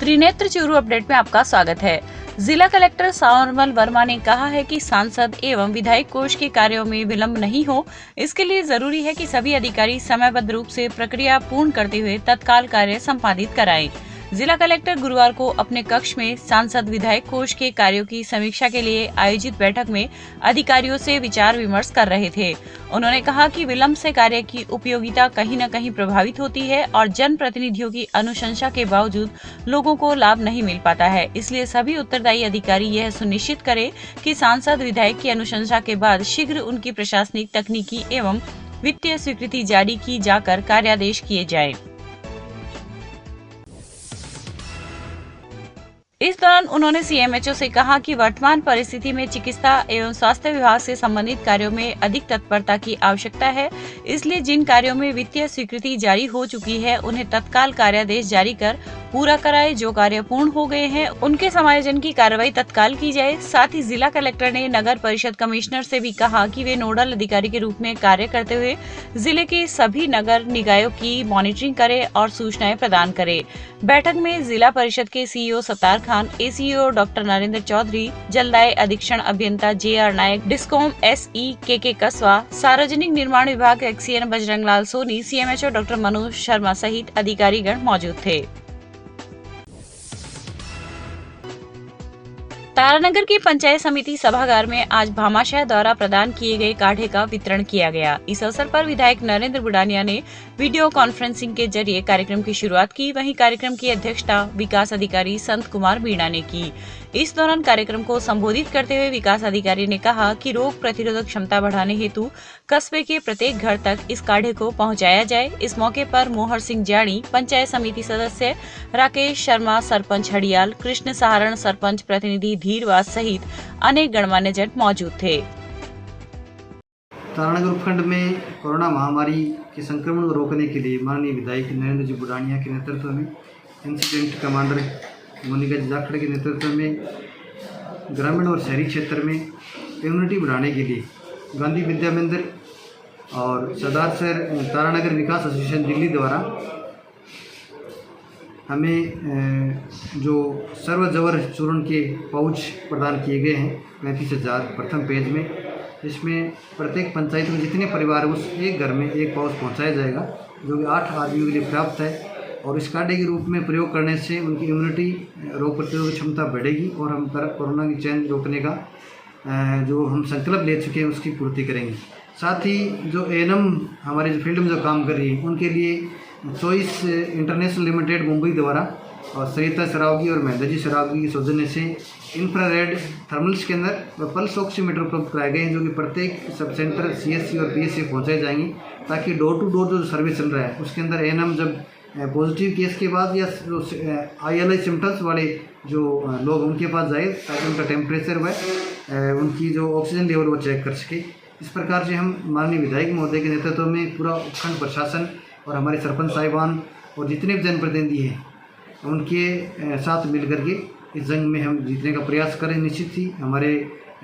Trinetra Churu update में आपका स्वागत है। जिला कलेक्टर सावरमल वर्मा ने कहा है कि सांसद एवं विधायक कोष के कार्यों में विलंब नहीं हो, इसके लिए जरूरी है कि सभी अधिकारी समयबद्ध रूप से प्रक्रिया पूर्ण करते हुए तत्काल कार्य संपादित कराएं। जिला कलेक्टर गुरुवार को अपने कक्ष में सांसद विधायक कोष के कार्यों की समीक्षा के लिए आयोजित बैठक में अधिकारियों से विचार विमर्श कर रहे थे। उन्होंने कहा कि विलंब से कार्य की उपयोगिता कहीं न कहीं प्रभावित होती है और जनप्रतिनिधियों की अनुशंसा के बावजूद लोगों को लाभ नहीं मिल पाता है। इसलिए सभी उत्तरदायी अधिकारी यह सुनिश्चित करें कि सांसद विधायक की अनुशंसा के बाद शीघ्र उनकी प्रशासनिक, तकनीकी एवं वित्तीय स्वीकृति जारी की जाकर कार्यादेश किए जाएं। इस दौरान उन्होंने सीएमएचओ से कहा कि वर्तमान परिस्थिति में चिकित्सा एवं स्वास्थ्य विभाग से संबंधित कार्यों में अधिक तत्परता की आवश्यकता है। इसलिए जिन कार्यों में वित्तीय स्वीकृति जारी हो चुकी है उन्हें तत्काल कार्यादेश जारी कर पूरा कराए। जो कार्य पूर्ण हो गए हैं उनके समायोजन की कार्रवाई तत्काल की जाए। साथ ही जिला कलेक्टर ने नगर परिषद कमिश्नर से भी कहा कि वे नोडल अधिकारी के रूप में कार्य करते हुए जिले के सभी नगर निकायों की मॉनिटरिंग करे और सूचनाएं प्रदान करे। बैठक में जिला परिषद के CEO Sattar Khan, ACEO doctor Narendra Chaudhary, जलदाय अधीक्षण अभियंता जेआर नायक, डिस्कॉम एसई के कसवा, सार्वजनिक निर्माण विभाग XEN Bajranglal Soni, CMHO doctor Manoj Sharma सहित अधिकारीगण मौजूद थे। तारानगर की पंचायत समिति सभागार में आज भामाशाह द्वारा प्रदान किए गए काढ़े का वितरण किया गया। इस अवसर पर विधायक नरेंद्र बुडानिया ने वीडियो कॉन्फ्रेंसिंग के जरिए कार्यक्रम की शुरुआत की। वहीं कार्यक्रम की अध्यक्षता विकास अधिकारी संत कुमार मीणा ने की। इस दौरान कार्यक्रम को संबोधित करते हुए विकास अधिकारी ने कहा कि रोग प्रतिरोधक क्षमता बढ़ाने हेतु कस्बे के प्रत्येक घर तक इस काढ़े को पहुंचाया जाए। इस मौके पर मोहर सिंह जानी, पंचायत समिति सदस्य राकेश शर्मा, सरपंच हड़ियाल, कृष्ण सहारण, सरपंच प्रतिनिधि धीरवास सहित अनेक गणमान्य जन मौजूद थे। तारानगर उपखंड में कोरोना महामारी के संक्रमण को रोकने के लिए माननीय विधायक नरेंद्र जी बुडानिया के नेतृत्व में, इंसिडेंट कमांडर मोनिका जाखड़ के नेतृत्व में ग्रामीण और शहरी क्षेत्र में इम्यूनिटी बढ़ाने के लिए गांधी विद्या मंदिर और सरदार शहर तारानगर विकास एसोसिएशन दिल्ली द्वारा हमें जो सर्वजवर चूर्ण के पाउच प्रदान किए गए हैं 35,000 प्रथम पेज में। इसमें प्रत्येक पंचायत में जितने परिवार उस एक घर में एक पाउच पहुंचाया जाएगा, जो कि 8 आदमियों के लिए पर्याप्त है। और इस काढ़े के रूप में प्रयोग करने से उनकी इम्यूनिटी, रोग प्रतिरोधक क्षमता बढ़ेगी और हम कोरोना की चेन रोकने का जो हम संकल्प ले चुके हैं उसकी पूर्ति करेंगे। साथ ही जो एएनएम हमारे जो फील्ड में जो काम कर रही है उनके लिए चॉइस इंटरनेशनल लिमिटेड मुंबई द्वारा और सरिता सरावगी और महेंद्र जी सरावगी के सौजन्य से इंफ्रारेड थर्मल स्कैनर व पल्स ऑक्सीमीटर उपलब्ध कराए गए हैं, जो कि प्रत्येक सब सेंटर सीएससी और पीएससी पहुँचाए जाएंगे, ताकि डोर टू डोर जो सर्वे चल रहा है उसके अंदर एएनएम जब पॉजिटिव केस के बाद या आईएलआई सिम्टम्स वाले जो लोग उनके पास जाए, ताकि उनका टेम्परेचर व उनकी जो ऑक्सीजन लेवल वो चेक कर सके। इस प्रकार से हम माननीय विधायक महोदय के नेतृत्व में पूरा उपखंड प्रशासन और हमारे सरपंच साहिबान और जितने भी जनप्रतिनिधि हैं उनके साथ मिल करके इस जंग में हम जीतने का प्रयास करें। निश्चित ही हमारे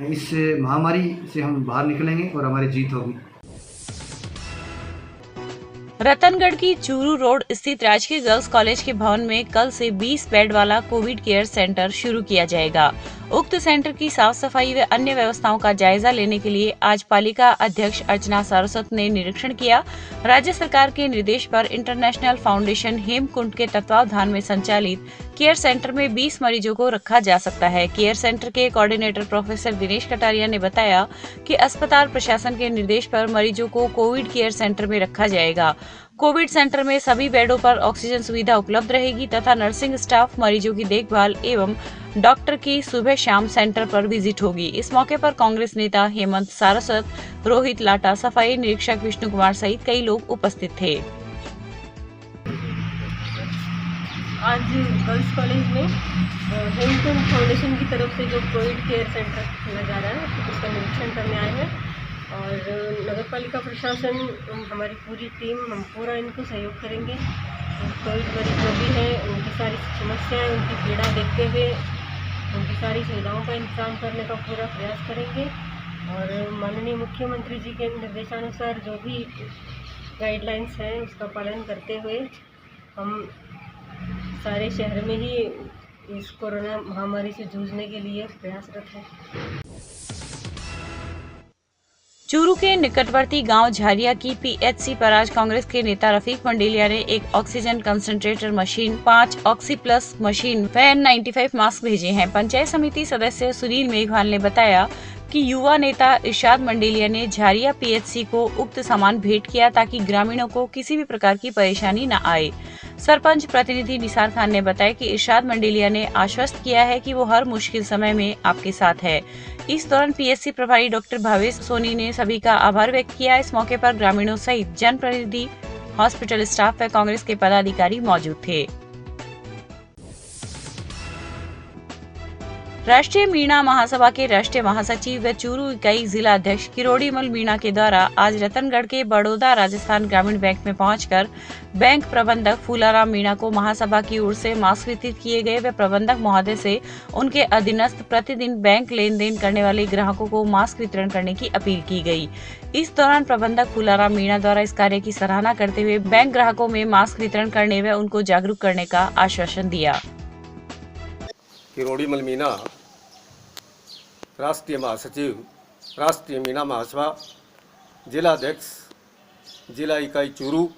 इस महामारी से हम बाहर निकलेंगे और हमारी जीत होगी। रतनगढ़ की चूरू रोड स्थित राजकीय गर्ल्स कॉलेज के भवन में कल से 20 बेड वाला कोविड केयर सेंटर शुरू किया जाएगा। उक्त सेंटर की साफ सफाई व अन्य व्यवस्थाओं का जायजा लेने के लिए आज पालिका अध्यक्ष अर्चना सारस्वत ने निरीक्षण किया। राज्य सरकार के निर्देश पर इंटरनेशनल फाउंडेशन हेमकुंड के तत्वावधान में संचालित केयर सेंटर में 20 मरीजों को रखा जा सकता है। केयर सेंटर के कोऑर्डिनेटर प्रोफेसर दिनेश कटारिया ने बताया कि अस्पताल प्रशासन के निर्देश पर मरीजों को कोविड केयर सेंटर में रखा जाएगा। कोविड सेंटर में सभी बेडों पर ऑक्सीजन सुविधा उपलब्ध रहेगी तथा नर्सिंग स्टाफ मरीजों की देखभाल एवं डॉक्टर की सुबह शाम सेंटर पर विजिट होगी। इस मौके पर कांग्रेस नेता हेमंत सारस्वत, रोहित लाटा, सफाई निरीक्षक विष्णु कुमार सहित कई लोग उपस्थित थे। आज गर्ल्स कॉलेज में हेमकुंड फाउंडेशन की तरफ से जो कोविड केयर सेंटर खोला जा रहा है उसका निरीक्षण करने आए हैं और नगर पालिका प्रशासन हमारी पूरी टीम हम पूरा इनको सहयोग करेंगे। कोविड मरीज जो भी हैं उनकी सारी समस्याएं, उनकी पीड़ा देखते हुए उनकी सारी सुविधाओं का इंतजाम करने का पूरा प्रयास करेंगे और माननीय मुख्यमंत्री जी के निर्देशानुसार जो भी गाइडलाइंस हैं उसका पालन करते हुए हम सारे शहर में ही इस कोरोना महामारी से जूझने के लिए प्रयासरत है। चूरू के निकटवर्ती गांव झारिया की पीएचसी पर आज कांग्रेस के नेता रफीक मंडेलिया ने एक oxygen concentrator machine, 5 oxy plus machine व N95 मास्क भेजे हैं। पंचायत समिति सदस्य सुनील मेघवाल ने बताया कि युवा नेता इरशाद मंडेलिया ने झारिया पीएचसी को उक्त सामान भेंट किया ताकि ग्रामीणों को किसी भी प्रकार की परेशानी न आए। सरपंच प्रतिनिधि निसार खान ने बताया कि इरशाद मंडेलिया ने आश्वस्त किया है कि वो हर मुश्किल समय में आपके साथ है। इस दौरान पीएचसी प्रभारी डॉक्टर भावेश सोनी ने सभी का आभार व्यक्त किया। इस मौके पर ग्रामीणों सहित जनप्रतिनिधि, हॉस्पिटल स्टाफ व कांग्रेस के पदाधिकारी मौजूद थे। राष्ट्रीय मीणा महासभा के राष्ट्रीय महासचिव व चूरू इकाई जिला अध्यक्ष किरोड़ीमल मीणा के द्वारा आज रतनगढ़ के बड़ौदा राजस्थान ग्रामीण बैंक में पहुंचकर बैंक प्रबंधक फूलाराम मीणा को महासभा की ओर से मास्क वितरित किए गए व प्रबंधक महोदय से उनके अधीनस्थ प्रतिदिन बैंक लेन देन करने वाले ग्राहकों को मास्क वितरण करने की अपील की गई। इस दौरान प्रबंधक फूलाराम मीणा द्वारा इस कार्य की सराहना करते हुए बैंक ग्राहकों में मास्क वितरण करने व उनको जागरूक करने का आश्वासन दिया। किरोड़ीमल मीणा, राष्ट्रीय महासचिव, राष्ट्रीय मीणा महासभा, जिला अध्यक्ष, जिला इकाई चूरू,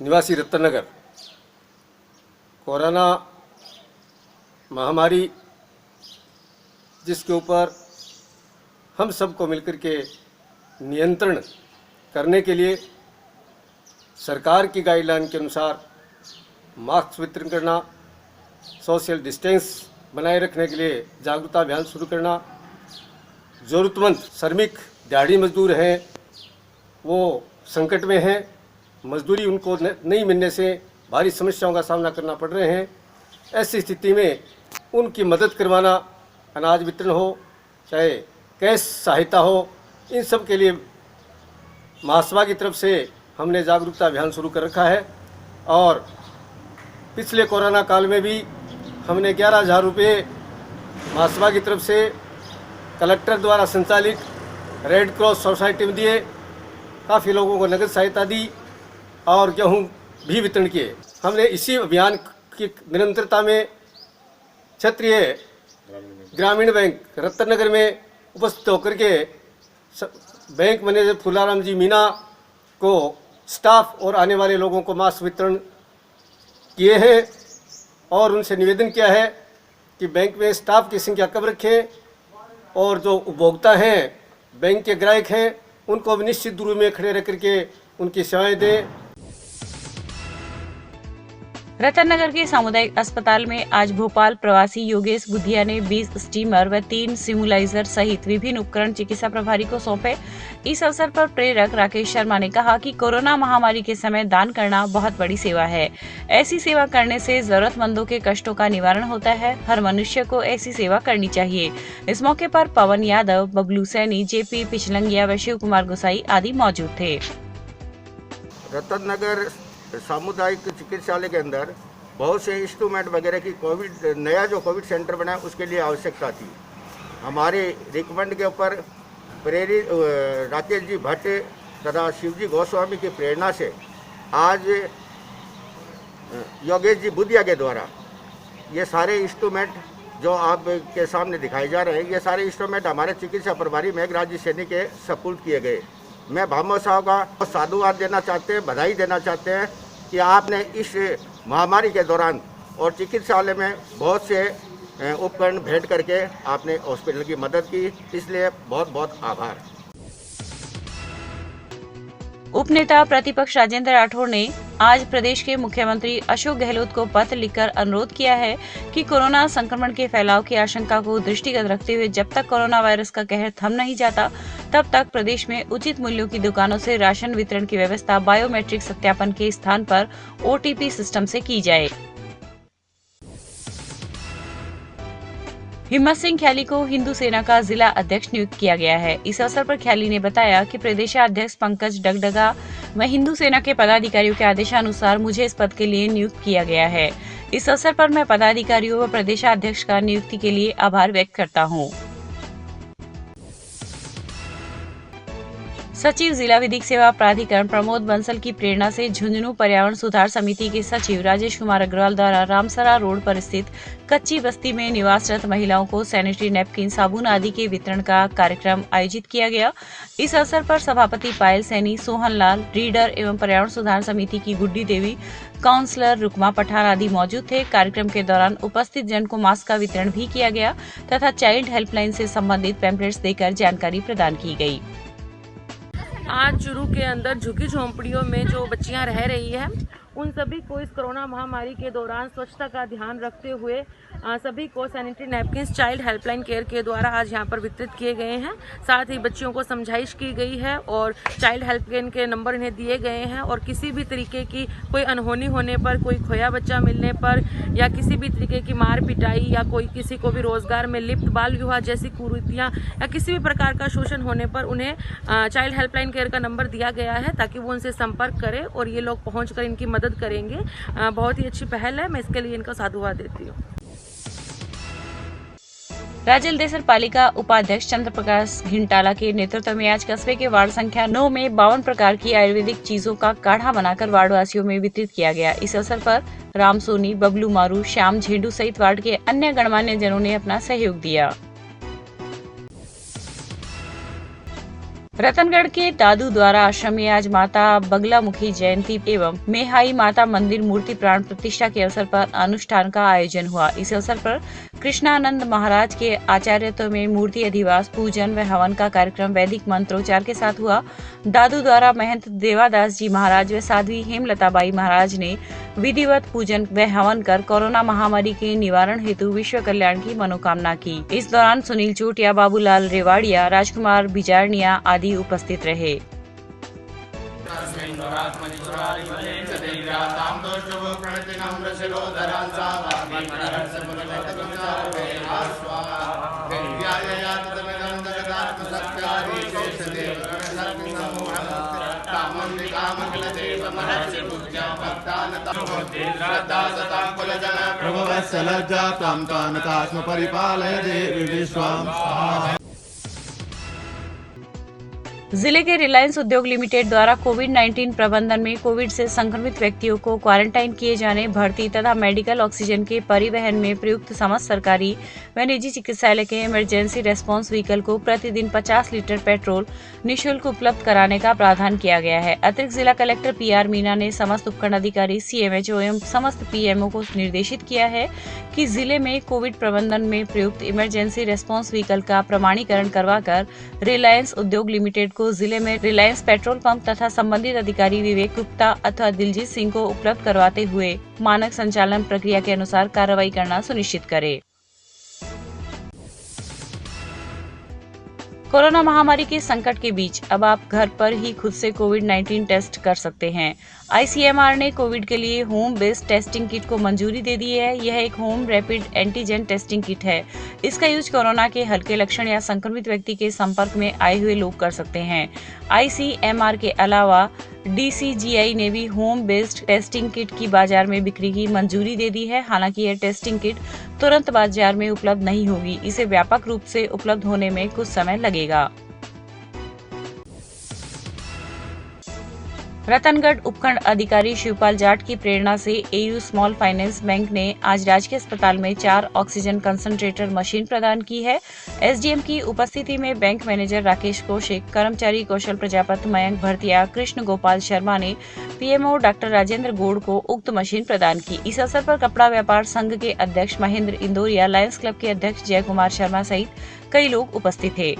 निवासी रतनगर। कोरोना महामारी जिसके ऊपर हम सबको मिलकर के नियंत्रण करने के लिए सरकार की गाइडलाइन के अनुसार मास्क वितरण करना, सोशल डिस्टेंस बनाए रखने के लिए जागरूकता अभियान शुरू करना, ज़रूरतमंद श्रमिक दिहाड़ी मजदूर हैं, वो संकट में हैं, मजदूरी उनको नहीं मिलने से भारी समस्याओं का सामना करना पड़ रहे हैं। ऐसी स्थिति में उनकी मदद करवाना, अनाज वितरण हो चाहे कैश सहायता हो, इन सब के लिए महासभा की तरफ से हमने जागरूकता अभियान शुरू कर रखा है। और पिछले कोरोना काल में भी हमने 11,000 रुपये महासभा की तरफ से कलेक्टर द्वारा संचालित रेड क्रॉस सोसाइटी में दिए, काफ़ी लोगों को नगद सहायता दी और गेहूँ भी वितरण किए। हमने इसी अभियान की निरंतरता में क्षेत्रीय ग्रामीण बैंक रतनगर में उपस्थित होकर के बैंक मैनेजर फूलाराम जी मीणा को स्टाफ और आने वाले लोगों को मास्क वितरण किए हैं और उनसे निवेदन किया है कि बैंक में स्टाफ की संख्या कम रखें और जो उपभोक्ता हैं, बैंक के ग्राहक हैं, उनको भी निश्चित दूरी में खड़े रह करके उनकी सेवाएं दें। रतनगर के सामुदायिक अस्पताल में आज भोपाल प्रवासी योगेश बुधिया ने 20 स्टीमर व 3 सिमुलाइजर सहित विभिन्न उपकरण चिकित्सा प्रभारी को सौंपे। इस अवसर पर प्रेरक राकेश शर्मा ने कहा कि कोरोना महामारी के समय दान करना बहुत बड़ी सेवा है। ऐसी सेवा करने से जरूरतमंदों के कष्टों का निवारण होता है। हर मनुष्य को ऐसी सेवा करनी चाहिए। इस मौके पर पवन यादव, बबलू सैनी, जेपी पिछलंगिया व शिव कुमार गोसाई आदि मौजूद थे। रतनगर सामुदायिक चिकित्सालय के अंदर बहुत से इंस्ट्रूमेंट वगैरह की नया जो कोविड सेंटर बना है उसके लिए आवश्यकता थी। हमारे रिकमेंड के ऊपर प्रेरित राकेश जी भट्ट तथा शिवजी गोस्वामी की प्रेरणा से आज योगेश जी बुधिया के द्वारा ये सारे इंस्ट्रूमेंट जो आपके सामने दिखाए जा रहे हैं, ये सारे इंस्ट्रूमेंट हमारे चिकित्सा प्रभारी मेघराज जी सैनी के सपुर्द किए गए। मैं भामो साहब का साधुवाद देना चाहते हैं, बधाई देना चाहते हैं कि आपने इस महामारी के दौरान और चिकित्सालय में बहुत से उपकरण भेंट करके आपने हॉस्पिटल की मदद की, इसलिए बहुत बहुत आभार। उपनेता प्रतिपक्ष राजेंद्र राठौड़ ने आज प्रदेश के मुख्यमंत्री अशोक गहलोत को पत्र लिखकर अनुरोध किया है कि कोरोना संक्रमण के फैलाव की आशंका को दृष्टिगत रखते हुए जब तक कोरोना वायरस का कहर थम नहीं जाता तब तक प्रदेश में उचित मूल्यों की दुकानों से राशन वितरण की व्यवस्था बायोमेट्रिक सत्यापन के स्थान पर OTP सिस्टम से की जाए। हिम्मत सिंह ख्याली को हिंदू सेना का जिला अध्यक्ष नियुक्त किया गया है। इस अवसर पर ख्याली ने बताया कि प्रदेशाध्यक्ष पंकज डगडगा व हिंदू सेना के पदाधिकारियों के आदेशानुसार मुझे इस पद के लिए नियुक्त किया गया है। इस अवसर पर मैं पदाधिकारियों व प्रदेशाध्यक्ष का नियुक्ति के लिए आभार व्यक्त करता हूँ। सचिव जिला विधिक सेवा प्राधिकरण प्रमोद बंसल की प्रेरणा से झुंझुनू पर्यावरण सुधार समिति के सचिव राजेश कुमार अग्रवाल द्वारा रामसरा रोड पर स्थित कच्ची बस्ती में निवासरत महिलाओं को सैनिटरी नैपकिन, साबुन आदि के वितरण का कार्यक्रम आयोजित किया गया। इस अवसर पर सभापति पायल सैनी, सोहन लाल, रीडर एवं पर्यावरण सुधार समिति की गुड्डी देवी, काउंसलर रुकमा पठान आदि मौजूद थे। कार्यक्रम के दौरान उपस्थित जन को मास्क का वितरण भी किया गया तथा चाइल्ड हेल्पलाइन से संबंधित पैम्पलेट्स देकर जानकारी प्रदान की गई। आज चूरू के अंदर झुग्गी झोंपड़ियों में जो बच्चियां रह रही है उन सभी को इस कोरोना महामारी के दौरान स्वच्छता का ध्यान रखते हुए सभी को sanitary napkins child helpline care के द्वारा आज यहाँ पर वितरित किए गए हैं। साथ ही बच्चियों को समझाइश की गई है और चाइल्ड हेल्पलाइन के नंबर इन्हें दिए गए हैं और किसी भी तरीके की कोई अनहोनी होने पर, कोई खोया बच्चा मिलने पर या किसी भी तरीके की मार पिटाई या कोई किसी को भी रोजगार में लिप्त, बाल विवाह जैसी कुरीतियाँ या किसी भी प्रकार का शोषण होने पर उन्हें चाइल्ड हेल्पलाइन केयर का नंबर दिया गया है ताकि वो उनसे संपर्क करें और ये लोग पहुँच कर इनकी मदद करेंगे। बहुत ही अच्छी पहल है, मैं इसके लिए इनका साधुवाद देती हूँ। राजलदेसर पालिका उपाध्यक्ष चंद्र प्रकाश घिंटाला के नेतृत्व में आज कस्बे के वार्ड संख्या 9 में 52 प्रकार की आयुर्वेदिक चीजों का काढ़ा बनाकर वार्ड वासियों में वितरित किया गया। इस अवसर पर राम सोनी, बबलू मारू, श्याम झेंडू सहित वार्ड के अन्य गणमान्य जनों ने अपना सहयोग दिया। रतनगढ़ के दादू द्वारा आश्रम में आज माता बगलामुखी जयंती एवं मेहाई माता मंदिर मूर्ति प्राण प्रतिष्ठा के अवसर पर अनुष्ठान का आयोजन हुआ। इस अवसर पर कृष्णानंद महाराज के आचार्यत्व में मूर्ति अधिवास, पूजन व हवन का कार्यक्रम वैदिक मंत्रोच्चार के साथ हुआ। दादू द्वारा महंत देवादास जी महाराज व साध्वी हेमलताबाई महाराज ने विधिवत पूजन व हवन कर कोरोना महामारी के निवारण हेतु विश्व कल्याण की मनोकामना की। इस दौरान सुनील चोटिया, बाबूलाल रेवाड़िया, राजकुमार बिजारनिया आदि उपस्थित रहे। जिले के रिलायंस उद्योग लिमिटेड द्वारा कोविड-19 प्रबंधन में कोविड से संक्रमित व्यक्तियों को क्वारंटाइन किए जाने, भर्ती तथा मेडिकल ऑक्सीजन के परिवहन में प्रयुक्त समस्त सरकारी व निजी चिकित्सालय के इमरजेंसी रेस्पॉन्स व्हीकल को प्रतिदिन 50 लीटर पेट्रोल निःशुल्क उपलब्ध कराने का प्रावधान किया गया है। अतिरिक्त जिला कलेक्टर PR मीना ने समस्त उपखंड अधिकारी, CMHO एवं समस्त PMO को निर्देशित किया है कि जिले में कोविड प्रबंधन में प्रयुक्त इमरजेंसी रेस्पॉन्स व्हीकल का प्रमाणीकरण करवाकर रिलायंस उद्योग लिमिटेड को जिले में रिलायंस पेट्रोल पंप तथा संबंधित अधिकारी विवेक गुप्ता अथवा दिलजीत सिंह को उपलब्ध करवाते हुए मानक संचालन प्रक्रिया के अनुसार कार्रवाई करना सुनिश्चित करे। कोरोना महामारी के संकट के बीच अब आप घर पर ही खुद से कोविड-19 टेस्ट कर सकते हैं। ICMR ने कोविड के लिए होम बेस्ड टेस्टिंग किट को मंजूरी दे दी है। यह एक home rapid antigen testing kit है। इसका यूज कोरोना के हल्के लक्षण या संक्रमित व्यक्ति के संपर्क में आए हुए लोग कर सकते हैं। ICMR के अलावा DCGI ने भी होम बेस्ड टेस्टिंग किट की बाजार में बिक्री की मंजूरी दे दी है। हालांकि यह टेस्टिंग किट तुरंत बाजार में उपलब्ध नहीं होगी। इसे व्यापक रूप से उपलब्ध होने में कुछ समय लगेगा। रतनगढ़ उपखंड अधिकारी शिवपाल जाट की प्रेरणा से AU स्मॉल फाइनेंस बैंक ने आज राजकीय अस्पताल में 4 ऑक्सीजन कंसंट्रेटर मशीन प्रदान की है। SDM की उपस्थिति में बैंक मैनेजर राकेश कौशिक, कर्मचारी कौशल प्रजापति, मयंक भरतिया, कृष्ण गोपाल शर्मा ने PMO डॉक्टर राजेंद्र गौड़ को उक्त मशीन प्रदान की। इस अवसर पर कपड़ा व्यापार संघ के अध्यक्ष महेंद्र इंदौरिया, लायंस क्लब के अध्यक्ष जय कुमार शर्मा सहित कई लोग उपस्थित थे।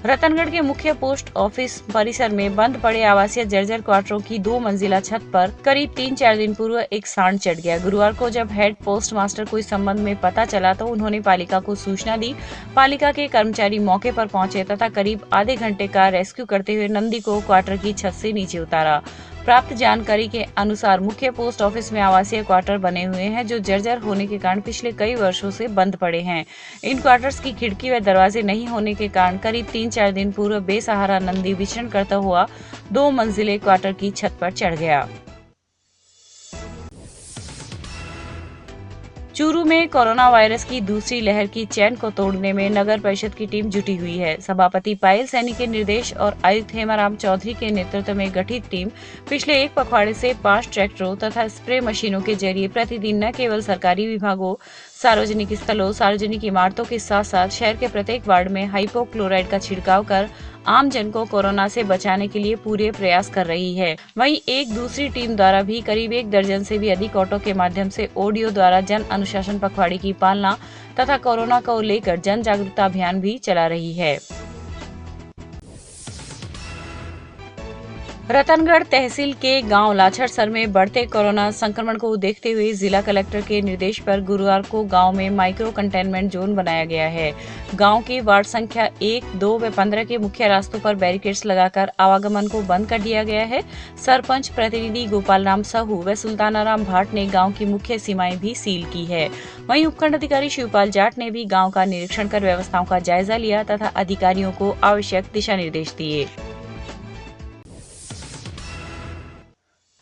रतनगढ़ के मुख्य पोस्ट ऑफिस परिसर में बंद पड़े आवासीय जर्जर क्वार्टरों की 2 मंजिला छत पर करीब 3-4 दिन पूर्व एक सांड चढ़ गया। गुरुवार को जब हेड पोस्ट मास्टर को इस संबंध में पता चला तो उन्होंने पालिका को सूचना दी। पालिका के कर्मचारी मौके पर पहुंचे तथा करीब आधे घंटे का रेस्क्यू करते हुए नंदी को क्वार्टर की छत से नीचे उतारा। प्राप्त जानकारी के अनुसार मुख्य पोस्ट ऑफिस में आवासीय क्वार्टर बने हुए हैं जो जर्जर होने के कारण पिछले कई वर्षों से बंद पड़े हैं। इन क्वार्टर्स की खिड़की व दरवाजे नहीं होने के कारण करीब 3-4 दिन पूर्व बेसहारा नंदी विचरण करता हुआ 2 मंजिले क्वार्टर की छत पर चढ़ गया। चूरू में कोरोना वायरस की दूसरी लहर की चैन को तोड़ने में नगर परिषद की टीम जुटी हुई है। सभापति पायल सैनी के निर्देश और आयुक्त हेमाराम चौधरी के नेतृत्व में गठित टीम पिछले एक पखवाड़े से 5 ट्रैक्टरों तथा स्प्रे मशीनों के जरिए प्रतिदिन न केवल सरकारी विभागों, सार्वजनिक स्थलों, सार्वजनिक इमारतों के साथ साथ शहर के प्रत्येक वार्ड में हाइपोक्लोराइड का छिड़काव कर आम जन को कोरोना से बचाने के लिए पूरे प्रयास कर रही है। वहीं एक दूसरी टीम द्वारा भी करीब 1 दर्जन से भी अधिक ऑटो के माध्यम से ऑडियो द्वारा जन अनुशासन पखवाड़े की पालना तथा कोरोना को लेकर जन जागरूकता अभियान भी चला रही है। रतनगढ़ तहसील के गांव लाछड़सर में बढ़ते कोरोना संक्रमण को देखते हुए जिला कलेक्टर के निर्देश पर गुरुवार को गांव में माइक्रो कंटेनमेंट जोन बनाया गया है। गांव के वार्ड संख्या 1, 2 व 15 के मुख्य रास्तों पर बैरिकेड्स लगाकर आवागमन को बंद कर दिया गया है। सरपंच प्रतिनिधि गोपाल राम साहू व सुल्तानाराम भाट ने गाँव की मुख्य सीमाएं भी सील की है। वहीं उपखंड अधिकारी शिवपाल जाट ने भी गाँव का निरीक्षण कर व्यवस्थाओं का जायजा लिया तथा अधिकारियों को आवश्यक दिशा निर्देश दिए।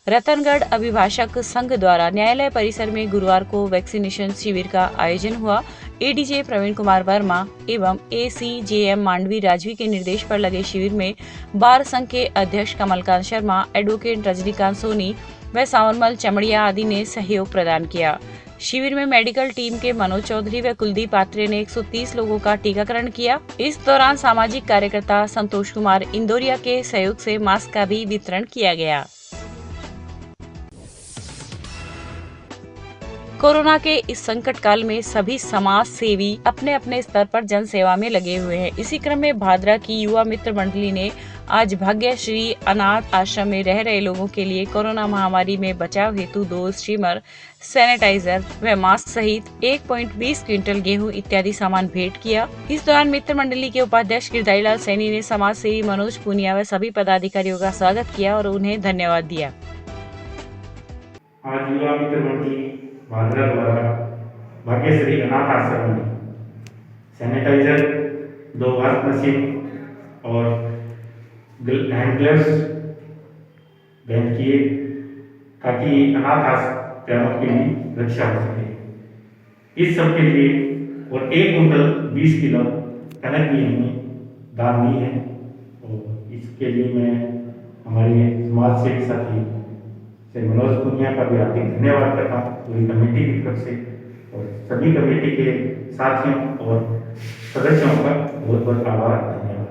रतनगढ़ अभिभाषक संघ द्वारा न्यायालय परिसर में गुरुवार को वैक्सीनेशन शिविर का आयोजन हुआ। एडीजे प्रवीण कुमार वर्मा एवं एसीजेएम मांडवी राजवी के निर्देश पर लगे शिविर में बार संघ के अध्यक्ष कमलकांत शर्मा, एडवोकेट रजनीकांत सोनी व सावनमल चमड़िया आदि ने सहयोग प्रदान किया। शिविर में मेडिकल टीम के मनोज चौधरी व कुलदीप पात्रे ने 130 लोगों का टीकाकरण किया। इस दौरान सामाजिक कार्यकर्ता संतोष कुमार इंदौरिया के सहयोग से मास्क का भी वितरण किया गया। कोरोना के इस संकट काल में सभी समाज सेवी अपने अपने स्तर पर जन सेवा में लगे हुए हैं। इसी क्रम में भादरा की युवा मित्र मंडली ने आज भाग्यश्री अनाथ आश्रम में रह रहे लोगों के लिए कोरोना महामारी में बचाव हेतु 2 स्टीमर, सैनिटाइजर व मास्क सहित 1.20 क्विंटल गेहूं इत्यादि सामान भेंट किया। इस दौरान मित्र मंडली के उपाध्यक्ष गिरधारीलाल सैनी ने समाज सेवी मनोज पुनिया व सभी पदाधिकारियों का स्वागत किया और उन्हें धन्यवाद दिया। आज युवा मित्र मंडली भादरा द्वारा भाग्यश्री अनाथ आश्रम में सैनिटाइजर, 2 वाश मशीन और हैंड ग्लव्स भेंट किए ताकि अनाथ आश्रमों की भी रक्षा हो सके। इस सब के लिए और 1 कुंटल 20 किलो कनक भी हमें दान दी है और इसके लिए मैं हमारे समाज सेवी साथी श्री मनोज पुनिया का भी हार्दिक धन्यवाद करता हूँ पूरी कमेटी की तरफ से और सभी कमेटी के साथियों और सदस्यों का बहुत बहुत आभार, धन्यवाद।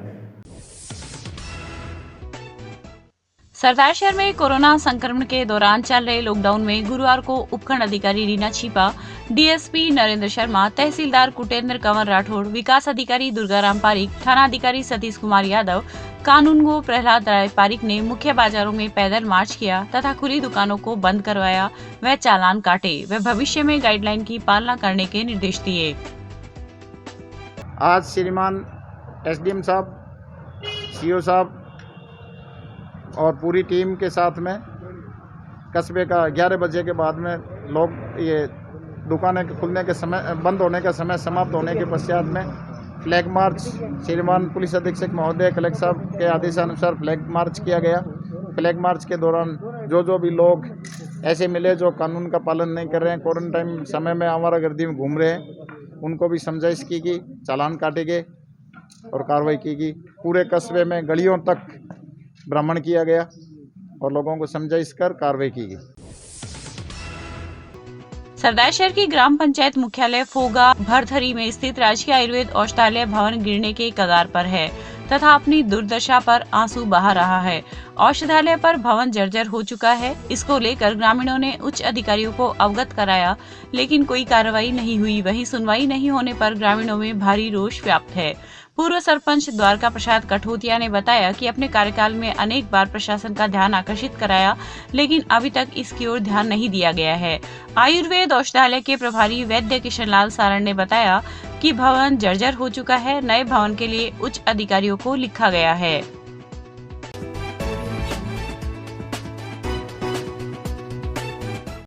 सरदार शहर में कोरोना संक्रमण के दौरान चल रहे लॉकडाउन में गुरुवार को उपखंड अधिकारी रीना छिपा, डीएसपी नरेंद्र शर्मा, तहसीलदार कुटेंद्र कंवर राठौड़, विकास अधिकारी दुर्गाराम पारिक, थाना अधिकारी सतीश कुमार यादव, कानूनगो प्रहलाद राय पारिक ने मुख्य बाजारों में पैदल मार्च किया तथा खुली दुकानों को बंद करवाया व चालान काटे व भविष्य में गाइडलाइन की पालना करने के निर्देश दिए। आज श्रीमान एसडीएम साहब, सीओ साहब और पूरी टीम के साथ में कस्बे का 11 बजे के बाद में लोग ये दुकानें खुलने के समय, बंद होने का समय समाप्त होने के पश्चात में फ्लैग मार्च श्रीमान पुलिस अधीक्षक महोदय कलेक्टर साहब के आदेशानुसार फ्लैग मार्च किया गया। फ्लैग मार्च के दौरान जो भी लोग ऐसे मिले जो कानून का पालन नहीं कर रहे हैं, क्वारंटाइन समय में आवारागर्दी में घूम रहे हैं, उनको भी समझाइश की गई, चालान काटे गए और कार्रवाई की गई। पूरे कस्बे में गलियों तक भ्रमण किया गया और लोगों को समझाइश कर कार्रवाई की गई। सरदार शहर की ग्राम पंचायत मुख्यालय फोगा भरथरी में स्थित राजकीय आयुर्वेद औषधालय भवन गिरने के कगार पर है तथा अपनी दुर्दशा पर आंसू बहा रहा है। औषधालय पर भवन जर्जर हो चुका है। इसको लेकर ग्रामीणों ने उच्च अधिकारियों को अवगत कराया, लेकिन कोई कार्रवाई नहीं हुई। वहीं सुनवाई नहीं होने पर ग्रामीणों में भारी रोष व्याप्त है। पूर्व सरपंच द्वारका प्रसाद कठोतिया ने बताया कि अपने कार्यकाल में अनेक बार प्रशासन का ध्यान आकर्षित कराया, लेकिन अभी तक इसकी ओर ध्यान नहीं दिया गया है। आयुर्वेद औषधालय के प्रभारी वैद्य किशन लाल सारण ने बताया कि भवन जर्जर हो चुका है। नए भवन के लिए उच्च अधिकारियों को लिखा गया है।